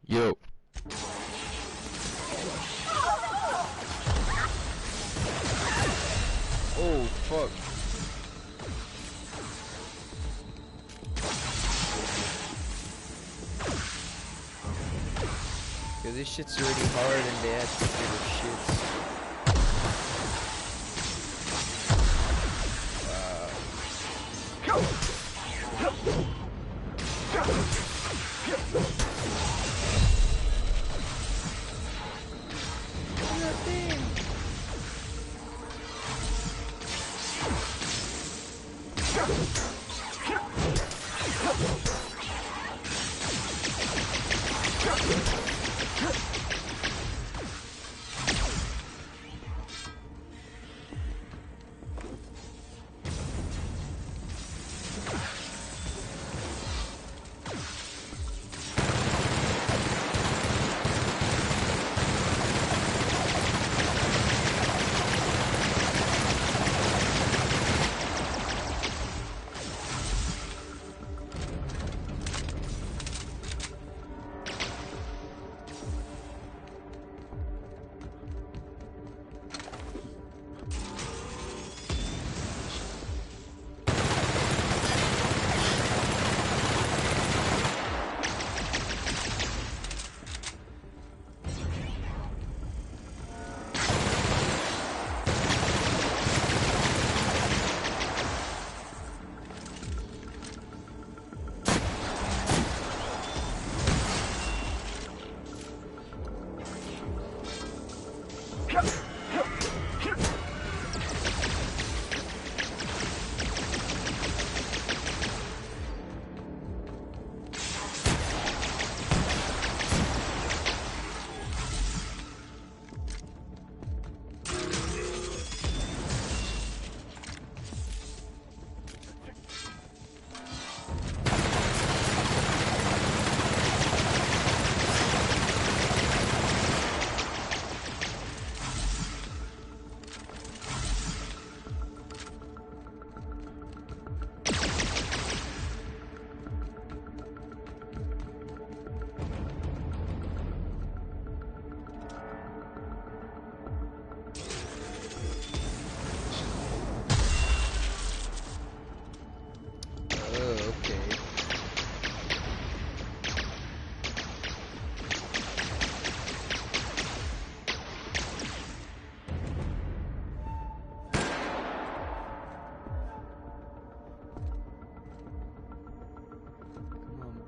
Yo. Oh, fuck. Yo, this shit's already hard and they had to do the shits.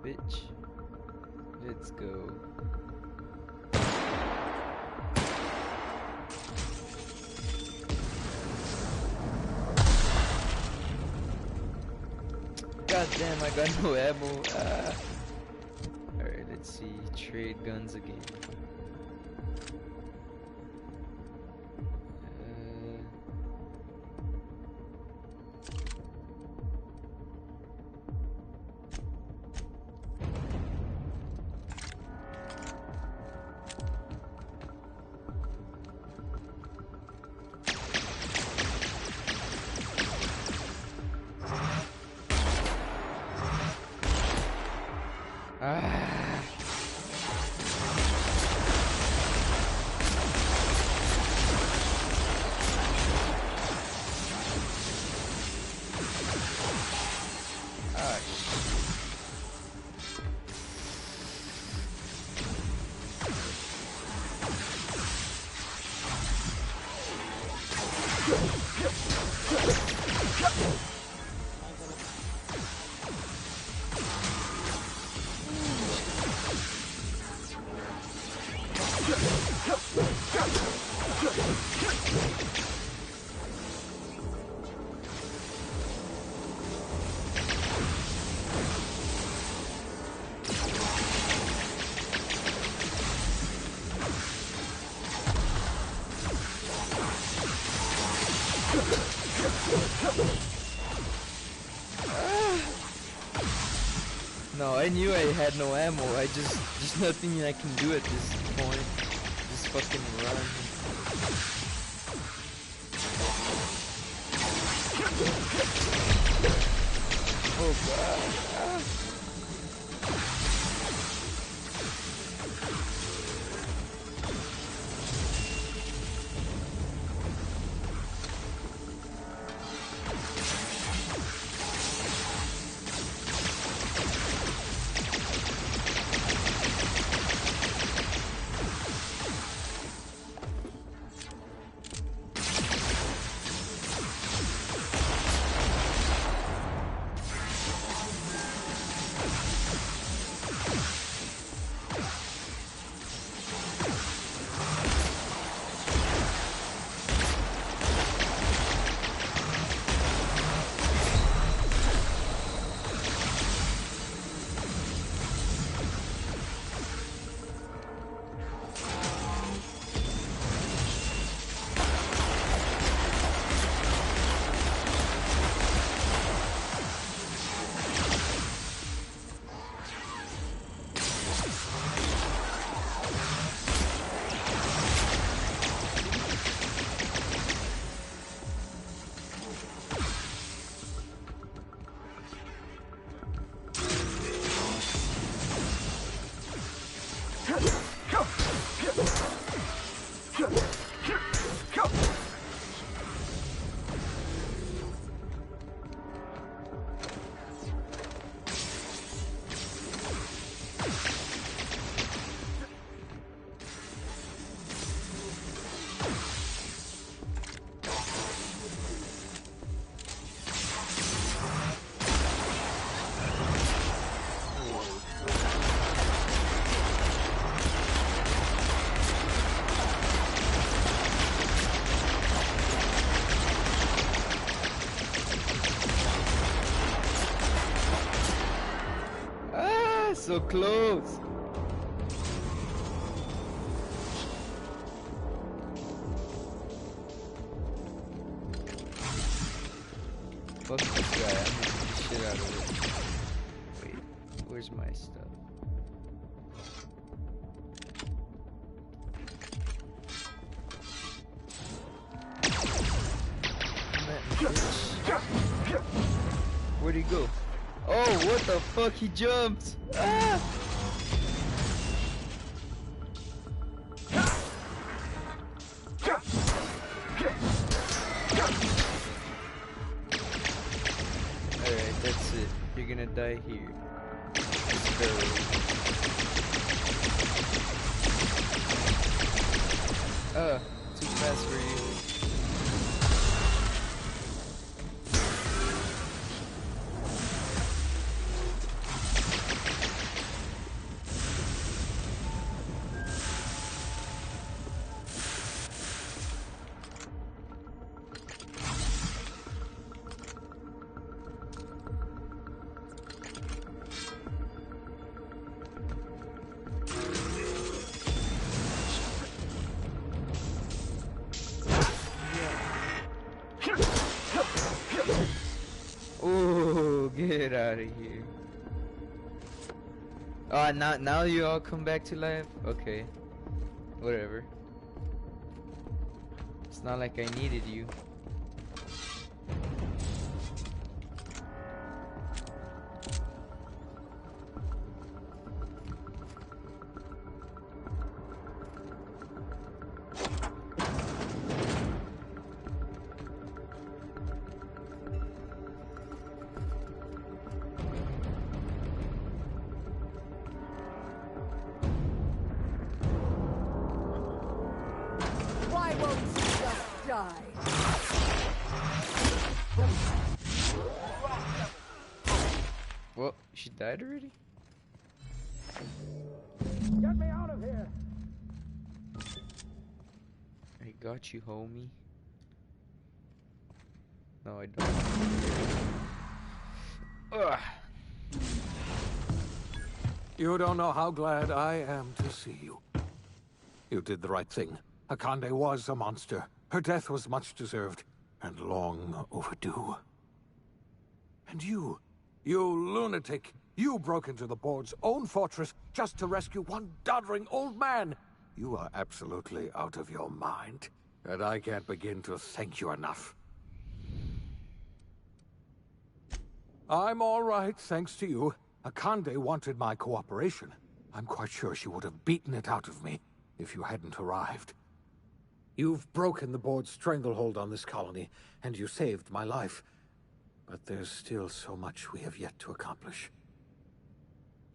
Bitch. Let's go. God damn, I got no ammo. Alright, let's see. Trade guns again. No, I knew I had no ammo. Just nothing I can do at this point. Just fucking run. Oh god. So close. Fuck this guy. I'm gonna beat the shit out of it. Wait, where's my stuff? Where'd he go? Oh, what the fuck? He jumped! Ah! Alright, that's it. You're gonna die here. Too fast for you. Oh, get out of here. Oh, now you all come back to life? Okay. Whatever. It's not like I needed you. Why won't you just die? Well, she died already? Get me out of here! I got you, homie. No, I don't. Ugh. You don't know how glad I am to see you. You did the right thing. Akande was a monster. Her death was much deserved, and long overdue. And you lunatic, you broke into the board's own fortress just to rescue one doddering old man. You are absolutely out of your mind, and I can't begin to thank you enough. I'm all right, thanks to you. Akande wanted my cooperation. I'm quite sure she would have beaten it out of me if you hadn't arrived. You've broken the board's stranglehold on this colony, and you saved my life. But there's still so much we have yet to accomplish.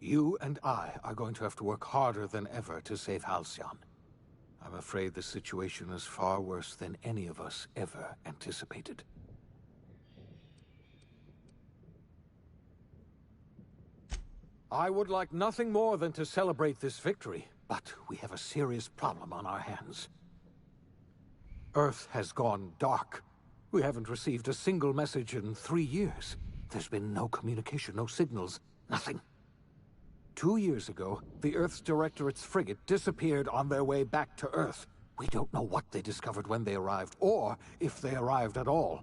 You and I are going to have to work harder than ever to save Halcyon. I'm afraid the situation is far worse than any of us ever anticipated. I would like nothing more than to celebrate this victory, but we have a serious problem on our hands. Earth has gone dark. We haven't received a single message in 3 years. There's been no communication, no signals, nothing. 2 years ago, the Earth's Directorate's frigate disappeared on their way back to Earth. We don't know what they discovered when they arrived, or if they arrived at all.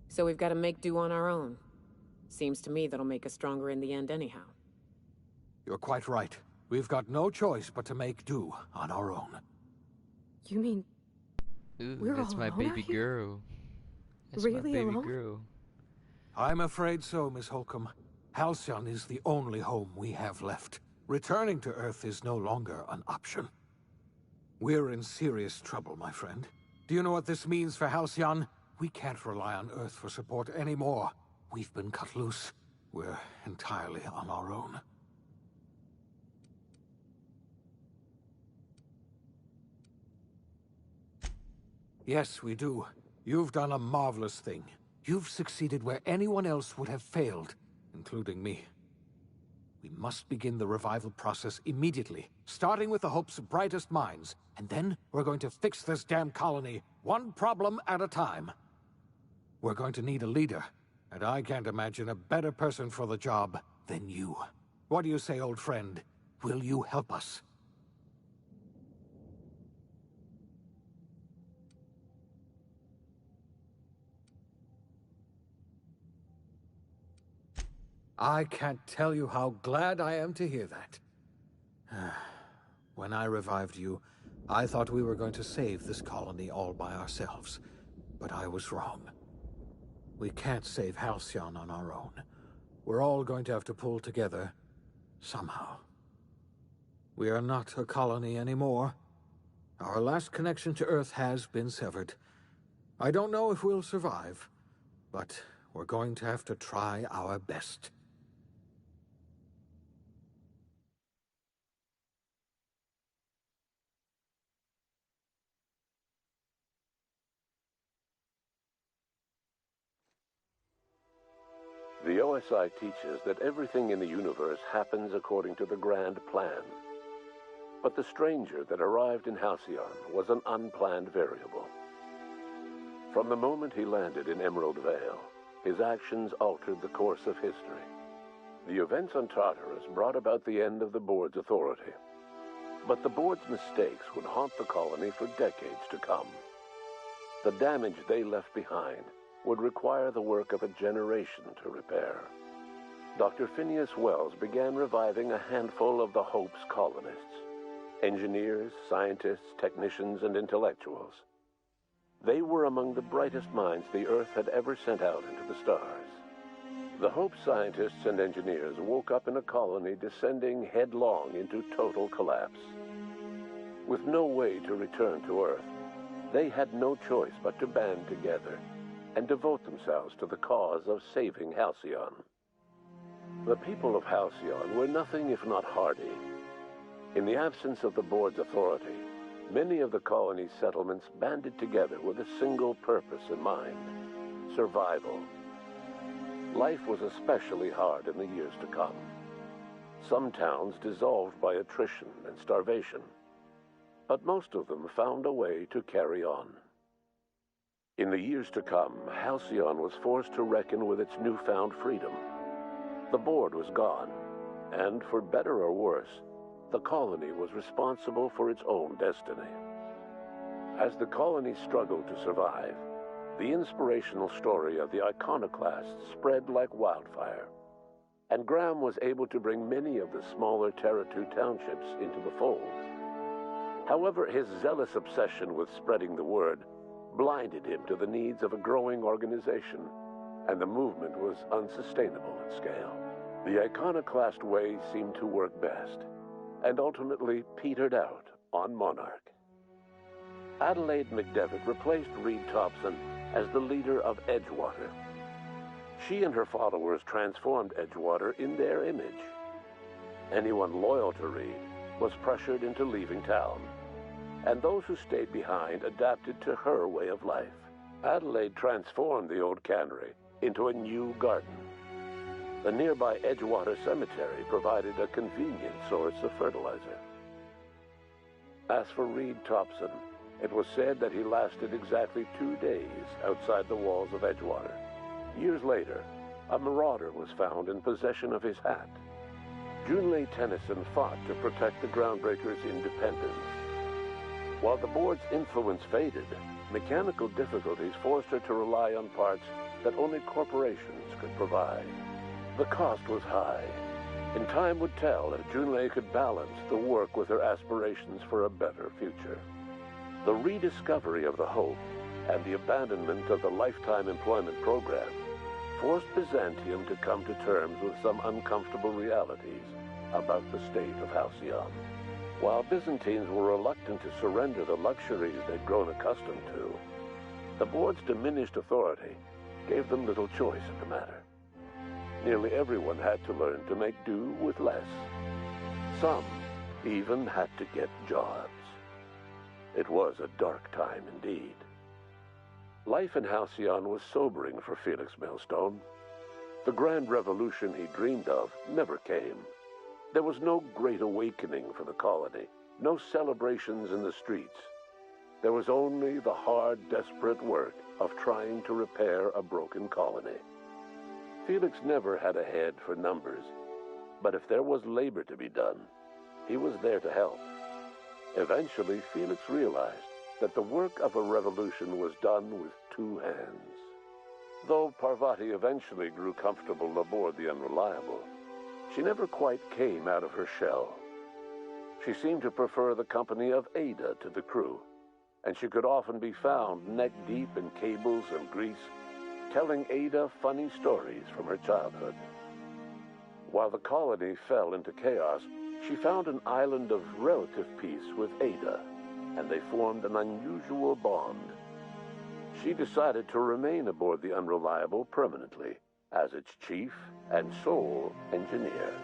So we've got to make do on our own. Seems to me that'll make us stronger in the end anyhow. You're quite right. We've got no choice but to make do on our own. You mean... Ooh, We're that's all my alone baby out here? girl. That's Really my baby alone? girl. I'm afraid so, Miss Holcomb. Halcyon is the only home we have left. Returning to Earth is no longer an option. We're in serious trouble, my friend. Do you know what this means for Halcyon? We can't rely on Earth for support anymore. We've been cut loose. We're entirely on our own. Yes, we do. You've done a marvelous thing. You've succeeded where anyone else would have failed, including me. We must begin the revival process immediately, starting with the Hope's brightest minds, and then we're going to fix this damn colony, one problem at a time. We're going to need a leader, and I can't imagine a better person for the job than you. What do you say, old friend? Will you help us? I can't tell you how glad I am to hear that. When I revived you, I thought we were going to save this colony all by ourselves. But I was wrong. We can't save Halcyon on our own. We're all going to have to pull together, somehow. We are not a colony anymore. Our last connection to Earth has been severed. I don't know if we'll survive, but we're going to have to try our best. The OSI teaches that everything in the universe happens according to the grand plan. But the stranger that arrived in Halcyon was an unplanned variable. From the moment he landed in Emerald Vale, his actions altered the course of history. The events on Tartarus brought about the end of the board's authority. But the board's mistakes would haunt the colony for decades to come. The damage they left behind would require the work of a generation to repair. Dr. Phineas Wells began reviving a handful of the Hope's colonists. Engineers, scientists, technicians, and intellectuals. They were among the brightest minds the Earth had ever sent out into the stars. The Hope scientists and engineers woke up in a colony descending headlong into total collapse. With no way to return to Earth, they had no choice but to band together and devote themselves to the cause of saving Halcyon. The people of Halcyon were nothing if not hardy. In the absence of the board's authority, many of the colony's settlements banded together with a single purpose in mind: survival. Life was especially hard in the years to come. Some towns dissolved by attrition and starvation, but most of them found a way to carry on. In the years to come, Halcyon was forced to reckon with its newfound freedom. The board was gone, and for better or worse, the colony was responsible for its own destiny. As the colony struggled to survive, the inspirational story of the iconoclasts spread like wildfire, and Graham was able to bring many of the smaller Terra 2 townships into the fold. However, his zealous obsession with spreading the word blinded him to the needs of a growing organization, and the movement was unsustainable at scale. The iconoclast way seemed to work best, and ultimately petered out on Monarch. Adelaide McDevitt replaced Reed Thompson as the leader of Edgewater. She and her followers transformed Edgewater in their image. Anyone loyal to Reed was pressured into leaving town, and those who stayed behind adapted to her way of life. Adelaide transformed the old cannery into a new garden. The nearby Edgewater Cemetery provided a convenient source of fertilizer. As for Reed Thompson, it was said that he lasted exactly 2 days outside the walls of Edgewater. Years later, a marauder was found in possession of his hat. Junlei Tennyson fought to protect the Groundbreakers' independence. While the board's influence faded, mechanical difficulties forced her to rely on parts that only corporations could provide. The cost was high, and time would tell if Junlei could balance the work with her aspirations for a better future. The rediscovery of the Hope and the abandonment of the lifetime employment program forced Byzantium to come to terms with some uncomfortable realities about the state of Halcyon. While Byzantines were reluctant to surrender the luxuries they'd grown accustomed to, the board's diminished authority gave them little choice in the matter. Nearly everyone had to learn to make do with less. Some even had to get jobs. It was a dark time indeed. Life in Halcyon was sobering for Felix Millstone. The grand revolution he dreamed of never came. There was no great awakening for the colony, no celebrations in the streets. There was only the hard, desperate work of trying to repair a broken colony. Felix never had a head for numbers, but if there was labor to be done, he was there to help. Eventually, Felix realized that the work of a revolution was done with two hands. Though Parvati eventually grew comfortable aboard the Unreliable, she never quite came out of her shell. She seemed to prefer the company of Ada to the crew, and she could often be found neck-deep in cables and grease, telling Ada funny stories from her childhood. While the colony fell into chaos, she found an island of relative peace with Ada, and they formed an unusual bond. She decided to remain aboard the Unreliable permanently as its chief and sole engineer.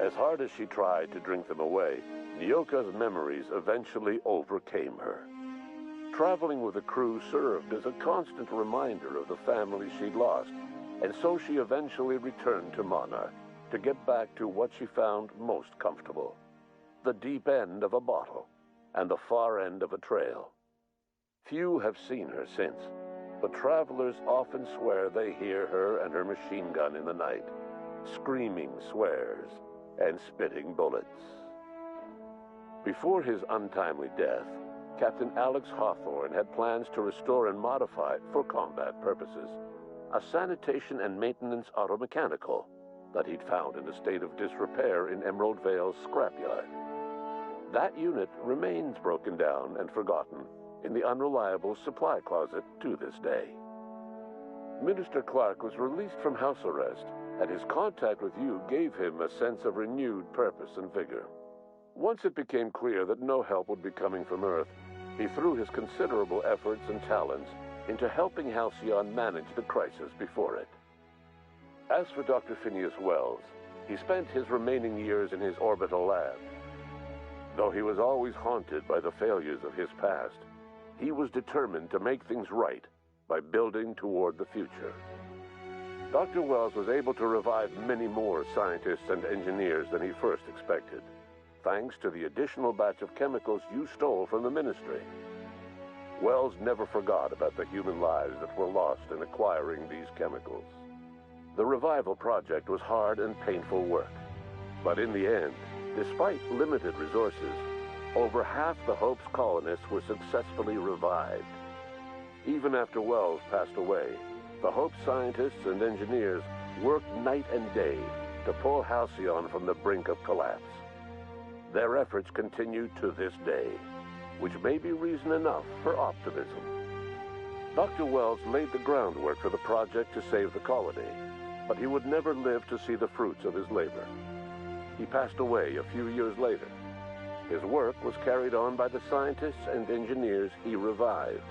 As hard as she tried to drink them away, Nyoka's memories eventually overcame her. Traveling with the crew served as a constant reminder of the family she'd lost, and so she eventually returned to Monarch to get back to what she found most comfortable: the deep end of a bottle and the far end of a trail. Few have seen her since, but travelers often swear they hear her and her machine gun in the night, screaming swears and spitting bullets. Before his untimely death, Captain Alex Hawthorne had plans to restore and modify, for combat purposes, a sanitation and maintenance automechanical that he'd found in a state of disrepair in Emerald Vale's scrapyard. That unit remains broken down and forgotten in the Unreliable supply closet to this day. Minister Clark was released from house arrest, and his contact with you gave him a sense of renewed purpose and vigor. Once it became clear that no help would be coming from Earth, he threw his considerable efforts and talents into helping Halcyon manage the crisis before it. As for Dr. Phineas Wells, he spent his remaining years in his orbital lab. Though he was always haunted by the failures of his past, he was determined to make things right by building toward the future. Dr. Wells was able to revive many more scientists and engineers than he first expected, thanks to the additional batch of chemicals you stole from the Ministry. Wells never forgot about the human lives that were lost in acquiring these chemicals. The revival project was hard and painful work, but in the end, despite limited resources, over half the Hope's colonists were successfully revived. Even after Wells passed away, the Hope scientists and engineers worked night and day to pull Halcyon from the brink of collapse. Their efforts continue to this day, which may be reason enough for optimism. Dr. Wells laid the groundwork for the project to save the colony, but he would never live to see the fruits of his labor. He passed away a few years later. His work was carried on by the scientists and engineers he revived.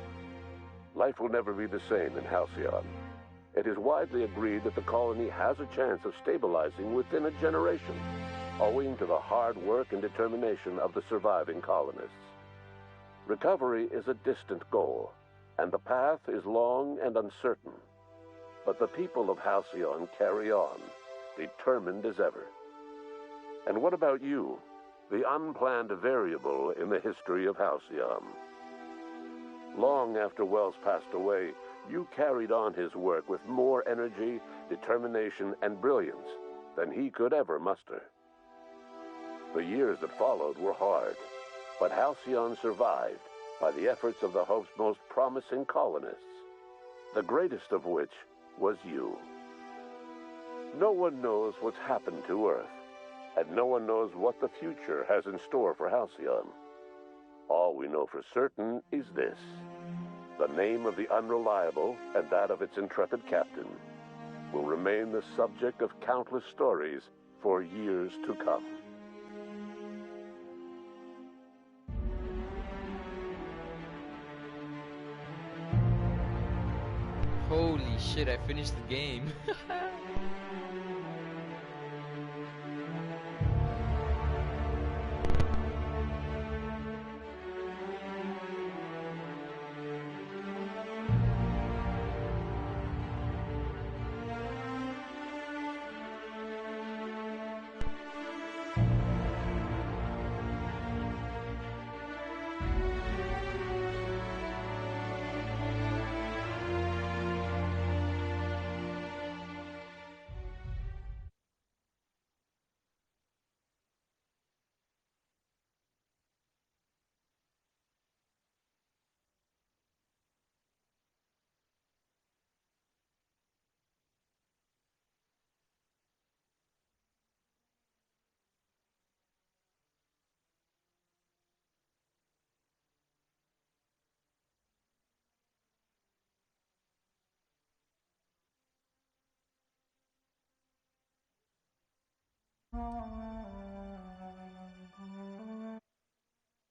Life will never be the same in Halcyon. It is widely agreed that the colony has a chance of stabilizing within a generation, owing to the hard work and determination of the surviving colonists. Recovery is a distant goal, and the path is long and uncertain. But the people of Halcyon carry on, determined as ever. And what about you, the unplanned variable in the history of Halcyon? Long after Wells passed away, you carried on his work with more energy, determination, and brilliance than he could ever muster. The years that followed were hard, but Halcyon survived by the efforts of the Hope's most promising colonists, the greatest of which was you. No one knows what's happened to Earth, and no one knows what the future has in store for Halcyon. All we know for certain is this: the name of the Unreliable and that of its intrepid captain will remain the subject of countless stories for years to come. Holy shit, I finished the game.